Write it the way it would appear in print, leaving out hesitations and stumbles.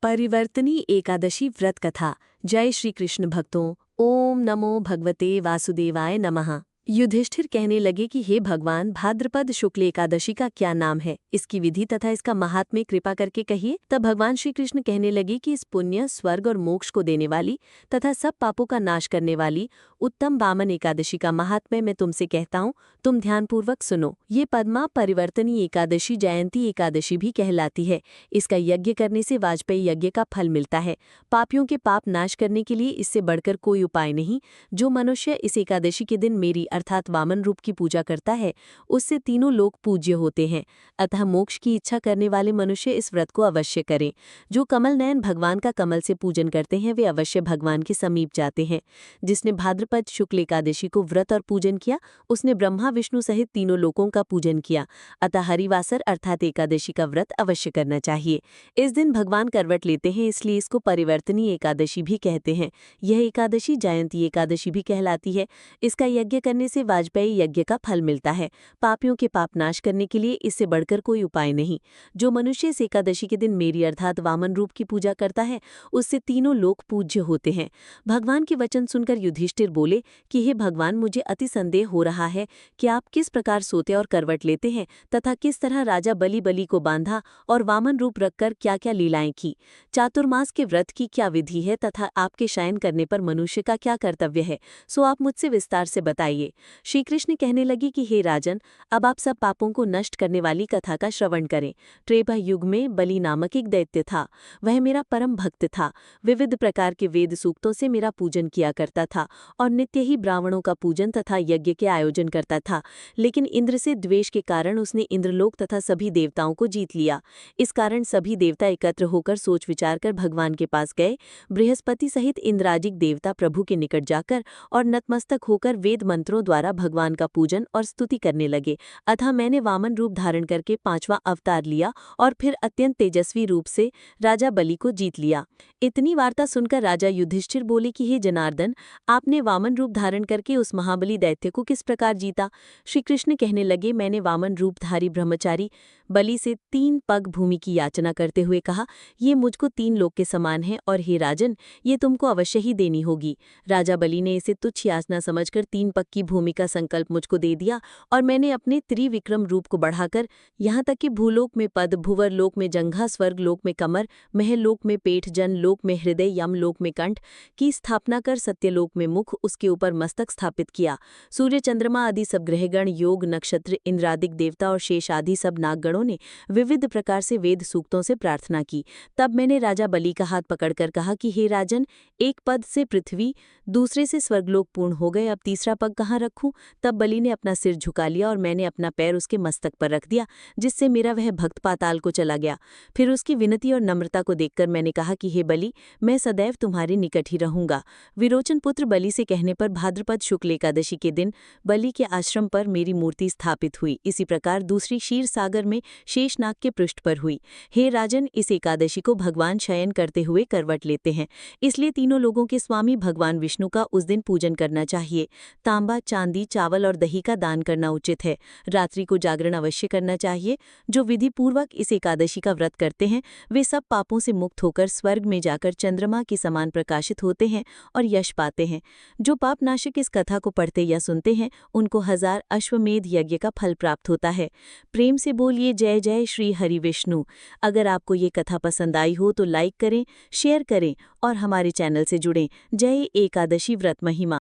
परिवर्तनी एकादशी व्रत कथा। जय श्री कृष्ण भक्तों। ओम नमो भगवते वासुदेवाय नमः। युधिष्ठिर कहने लगे कि हे भगवान, भाद्रपद शुक्ल एकादशी का क्या नाम है, इसकी विधि तथा इसका महात्म्य कृपा करके कहिए। तब भगवान श्री कृष्ण कहने लगे कि इस पुण्य, स्वर्ग और मोक्ष को देने वाली तथा सब पापों का नाश करने वाली उत्तम वामन एकादशी का महात्म्य मैं तुमसे कहता हूँ, तुम ध्यानपूर्वक सुनो। ये पद्मा परिवर्तनी एकादशी जयंती एकादशी भी कहलाती है। इसका यज्ञ करने से वाजपेयी यज्ञ का फल मिलता है। पापियों के पाप नाश करने के लिए इससे बढ़कर कोई उपाय नहीं। जो मनुष्य इस एकादशी के दिन मेरी अर्थात वामन रूप की पूजा करता है, उससे तीनों लोग पूज्य होते हैं। अतः मोक्ष की इच्छा करने वाले मनुष्य इस व्रत को अवश्य करें। जो कमल नयन भगवान का कमल से पूजन करते हैं, वे अवश्य भगवान के समीप जाते हैं। जिसने भाद्रपद शुक्ल एकादशी को व्रत और पूजन किया, उसने ब्रह्मा विष्णु सहित तीनों लोकों का पूजन किया। अतः हरिवासर अर्थात एकादशी का व्रत अवश्य करना चाहिए। इस दिन भगवान करवट लेते हैं, इसलिए इसको परिवर्तनी एकादशी भी कहते हैं। यह एकादशी जयंती एकादशी भी कहलाती है। इसका यज्ञ करने से वाजपेयी यज्ञ का फल मिलता है। पापियों के पाप नाश करने के लिए इससे बढ़कर कोई उपाय नहीं। जो मनुष्य इस एकादशी के दिन मेरी अर्थात वामन रूप की पूजा करता है, उससे तीनों लोग पूज्य होते हैं। भगवान के वचन सुनकर युधिष्ठिर बोले कि हे भगवान, मुझे अति संदेह हो रहा है कि आप किस प्रकार सोते और करवट लेते हैं तथा किस तरह राजा बलि को बांधा और वामन रूप रखकर क्या क्या लीलाएं की। चातुर्मास के व्रत की क्या विधि है तथा आपके शयन करने पर मनुष्य का क्या कर्तव्य है, सो आप मुझसे विस्तार से बताइए। श्री कृष्ण कहने लगे कि हे राजन, अब आप सब पापों को नष्ट करने वाली कथा का श्रवण करें। त्रेपा युग में बलि नामक एक दैत्य था। वह मेरा परम भक्त था। विविध प्रकार के वेद सूक्तों से मेरा पूजन किया करता था और नित्य ही ब्राह्मणों का पूजन तथा यज्ञ के आयोजन करता था। लेकिन इंद्र से द्वेष के कारण उसने इंद्रलोक तथा सभी देवताओं को जीत लिया। इस कारण सभी देवता एकत्र होकर सोच विचार कर भगवान के पास गए। बृहस्पति सहित इंद्राजिक देवता प्रभु के निकट जाकर और नतमस्तक होकर वेद मंत्रों द्वारा भगवान का पूजन और स्तुति करने लगे। अतः मैंने वामन रूप धारण करके 5वां अवतार लिया और फिर अत्यंत तेजस्वी रूप से राजा बलि को जीत लिया। इतनी वार्ता सुनकर राजा युधिष्ठिर बोले कि हे जनार्दन, आपने वामन रूप धारण करके उस महाबली दैत्य को किस प्रकार जीता। श्री कृष्ण कहने लगे, मैंने वामन रूपधारी ब्रह्मचारी बलि से 3 पग भूमि की याचना करते हुए कहा, ये मुझको 3 लोक के समान है और हे राजन, ये तुमको अवश्य ही देनी होगी। राजा बलि ने इसे तुच्छ याचना समझकर 3 पग की भूमि का संकल्प मुझको दे दिया और मैंने अपने त्रिविक्रम रूप को बढ़ाकर यहाँ तक कि भूलोक में पद, भुवर लोक में जंघा, स्वर्ग लोक में कमर, महलोक में पेट, जन लोक में हृदय, यम लोक में कंठ की स्थापना कर सत्यलोक में मुख, उसके ऊपर मस्तक स्थापित किया। सूर्य, चंद्रमा आदि सब ग्रहगण, योग, नक्षत्र, इंद्रादिक देवता और शेष आदि सब नागगणों ने विविध प्रकार से वेद सूक्तों से प्रार्थना की। तब मैंने राजा बलि का हाथ पकड़कर कहा कि हे राजन, एक पद से पृथ्वी, दूसरे से स्वर्गलोक पूर्ण हो गए, अब तीसरा पग कहाँ रखूं। तब बलि ने अपना सिर झुका लिया और मैंने अपना पैर उसके मस्तक पर रख दिया, जिससे मेरा वह भक्त पाताल को चला गया। फिर उसकी विनती और नम्रता को देखकर मैंने कहा कि हे बलि, मैं सदैव तुम्हारे निकट ही रहूंगा। विरोचन पुत्र बलि से कहने पर भाद्रपद शुक्ल एकादशी के दिन बलि के आश्रम पर मेरी मूर्ति स्थापित हुई। इसी प्रकार दूसरी क्षीर सागर में शेषनाग के पृष्ठ पर हुई। हे राजन, इस एकादशी को भगवान शयन करते हुए करवट लेते हैं, इसलिए तीनों लोगों के स्वामी भगवान विष्णु का उस दिन पूजन करना चाहिए। तांबा, चांदी, चावल और दही का दान करना उचित है। रात्रि को जागरण अवश्य करना चाहिए। जो विधि पूर्वक इस एकादशी का व्रत करते हैं, वे सब पापों से मुक्त होकर स्वर्ग में जाकर चंद्रमा के समान प्रकाशित होते हैं और यश पाते हैं। जो पापनाशक इस कथा को पढ़ते या सुनते हैं, उनको 1000 अश्वमेध यज्ञ का फल प्राप्त होता है। प्रेम से बोलिए जय जय श्री हरि विष्णु। अगर आपको ये कथा पसंद आई हो तो लाइक करें, शेयर करें और हमारे चैनल से जुड़ें। जय एकादशी व्रत महिमा।